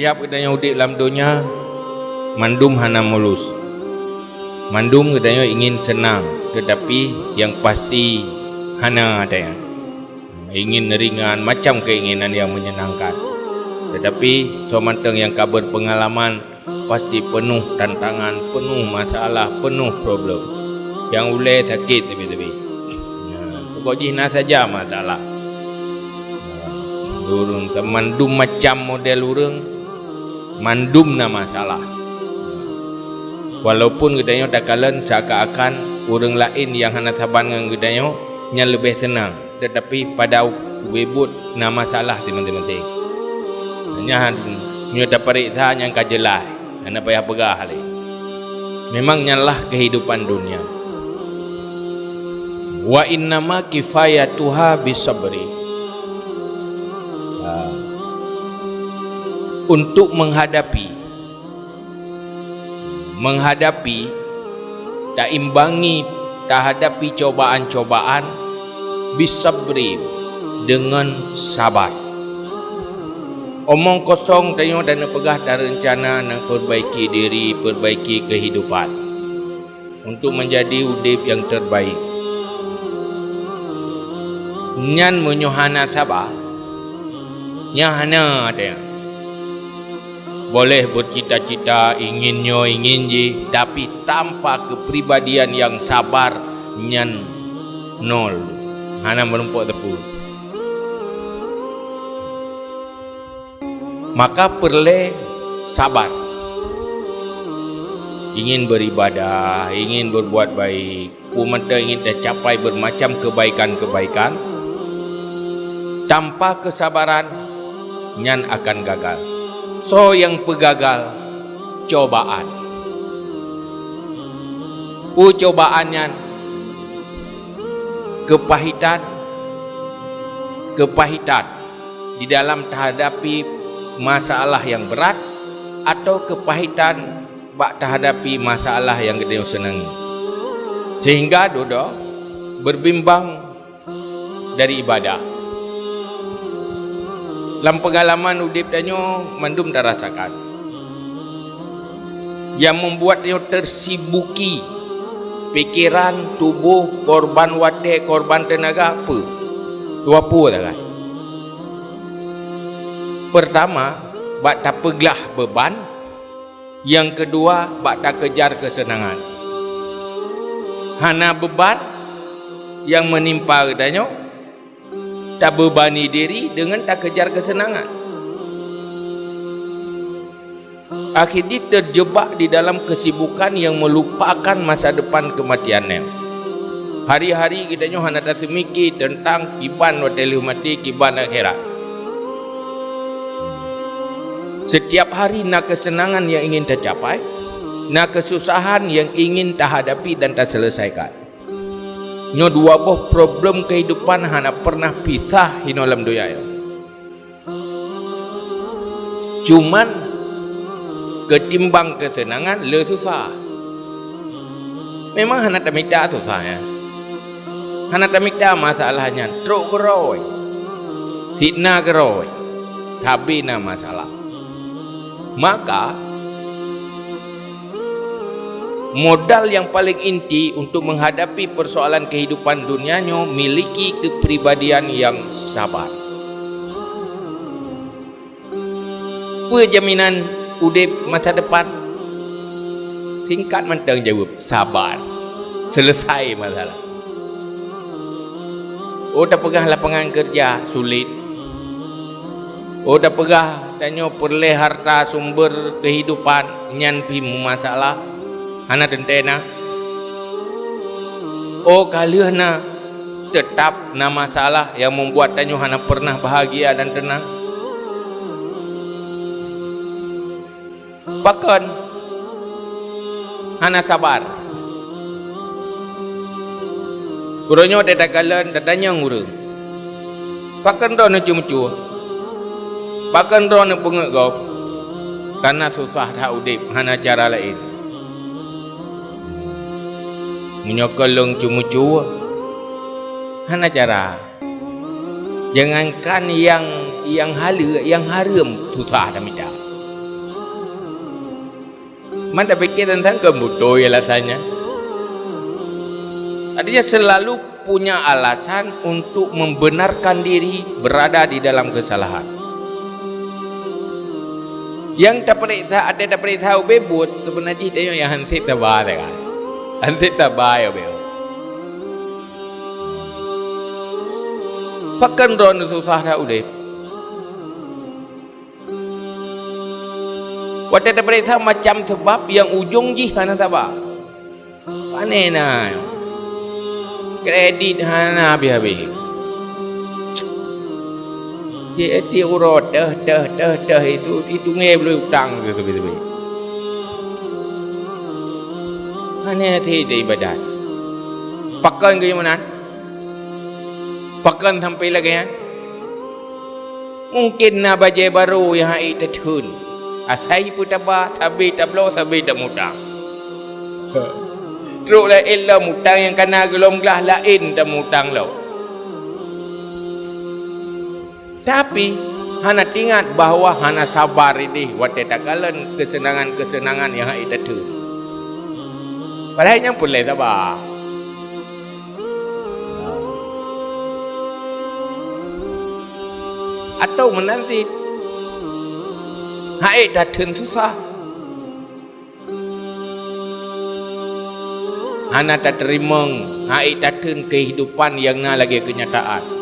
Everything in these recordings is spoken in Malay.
Setiap kedanya udik dalam dunia, mandum hana mulus. Mandum kedanya ingin senang, tetapi yang pasti hana adanya. Ingin ringan, macam keinginan yang menyenangkan. Tetapi somanteng yang kabar pengalaman pasti penuh tantangan, penuh masalah, penuh problem. Yang ulai sakit tepi-tepi. Pokoknya saja masalah. Urang semandum macam model urang, mandum na masalah. Walaupun gedanya dakalan seakan-akan orang lain yang hana saban dengan gedanya nya lebih tenang, tetapi pada webut na masalah teman-teman. Hanya nyo dapat periksa yang kajelah, hana payah pegah hal. Memang nyalah kehidupan dunia. Wa innama kifayatuha bisabri. Untuk menghadapi tak imbangi, tak hadapi cobaan-cobaan bisabri, dengan sabar. Omong kosong tanya dan pegah tak rencana nak perbaiki diri, perbaiki kehidupan untuk menjadi udip yang terbaik. Nyan menyohana sabar, nyahana ada. Boleh bercita-cita, ingin je, tapi tanpa kepribadian yang sabar, nyan nol. Hana menumpuk tepu. Maka perlu sabar. Ingin beribadah, ingin berbuat baik, umata ingin tercapai bermacam kebaikan-kebaikan. Tanpa kesabaran, nyan akan gagal. So yang pegagal, cobaan. Cobaannya kepahitan di dalam menghadapi masalah yang berat, atau kepahitan bak menghadapi masalah yang kita senangi. Sehingga dodo berbimbang dari ibadah. Dalam pengalaman udip danyo mandum dah rasakan. Yang membuat dia tersibuki pikiran, tubuh, korban wadah, korban tenaga apa? Dua apa dah kan? Pertama, bak tak peglah beban. Yang kedua, bak tak kejar kesenangan. Hana beban yang menimpa danyo, tak bebani diri dengan tak kejar kesenangan. Akhirnya terjebak di dalam kesibukan yang melupakan masa depan kematiannya. Hari-hari kita hanya tak semikir tentang kiban wateli mati, kiban akhirat. Setiap hari nak kesenangan yang ingin tercapai, nak kesusahan yang ingin tak hadapi dan tak selesaikan. Nyo dua boh problem kehidupan hana pernah pisah hino dalam dunia. Cuman ketimbang kesenangan le susah. Memang hana tamita susahnya. Hana tamita masalahnya truk keroi, fitnah keroi, habina masalah. Maka modal yang paling inti untuk menghadapi persoalan kehidupan dunianya miliki kepribadian yang sabar. Apa jaminan udip masa depan? Singkat mentang jawab, sabar. Selesai masalah. Oh dah pegah lapangan kerja, sulit. Oh dah pegah tanya perleh harta sumber kehidupan, nyan pi masalah. Hana tentena. Oh kalian na tetap na masalah yang membuat tanyo hana pernah bahagia dan tenang. Bahkan hana sabar. Kuronyo tetakalan datanya ngurung. Bahkan ro na cumucu. Bahkan ro na pengegop. Karena susah dah udip hana cara lain. Menyokolong cumucu hana cara. Jangankan yang hala, yang haram susah dah minta. Mana fikir tentang kemudian alasannya. Artinya selalu punya alasan untuk membenarkan diri berada di dalam kesalahan. Yang tak perlu tahu bebut sebenarnya dia yang hansip tabah kan. Hansip tabah ya beo. Pakan ron susah dah udah. Waktu tak perlu tahu macam sebab yang ujung jih kana tabah. Panena. Kredit hana habis-habis. Dia urut itu ngai boleh utang gitu. Hanya tidak ibadat. Pakan ke mana? Pakan sampai lagi ya. Mungkin nak baju baru yang hai tertun. Asai pun tabah, sabi tablo, sabi tak mutang. Teruk lah elah mutang yang kena gelom gelah lain tak mutang lo. Tapi hana ingat bahawa hana sabar ini waktu takalan kesenangan-kesenangan yang hai tertun. Padahal yang boleh sabar. Atau menanti hai tertun susah. Hana tak terima hai tertun kehidupan yang na lagi kenyataan.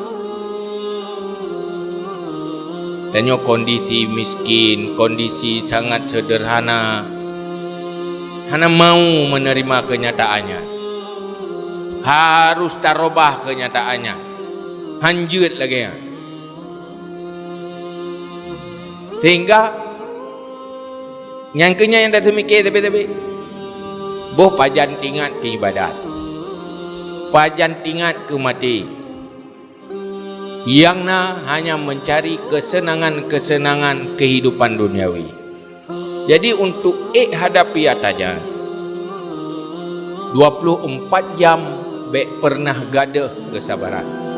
Tanya kondisi miskin, kondisi sangat sederhana. Hana mau menerima kenyataannya. Harus terubah kenyataannya. Hanjut lagi ya. Sehingga nyangkanya yang tak semikir tapi boh pajan tingat ke ibadat. Pajan tingat ke mati. Yang na hanya mencari kesenangan-kesenangan kehidupan duniawi. Jadi untuk hadapi ataja 24 jam pernah gadah kesabaran.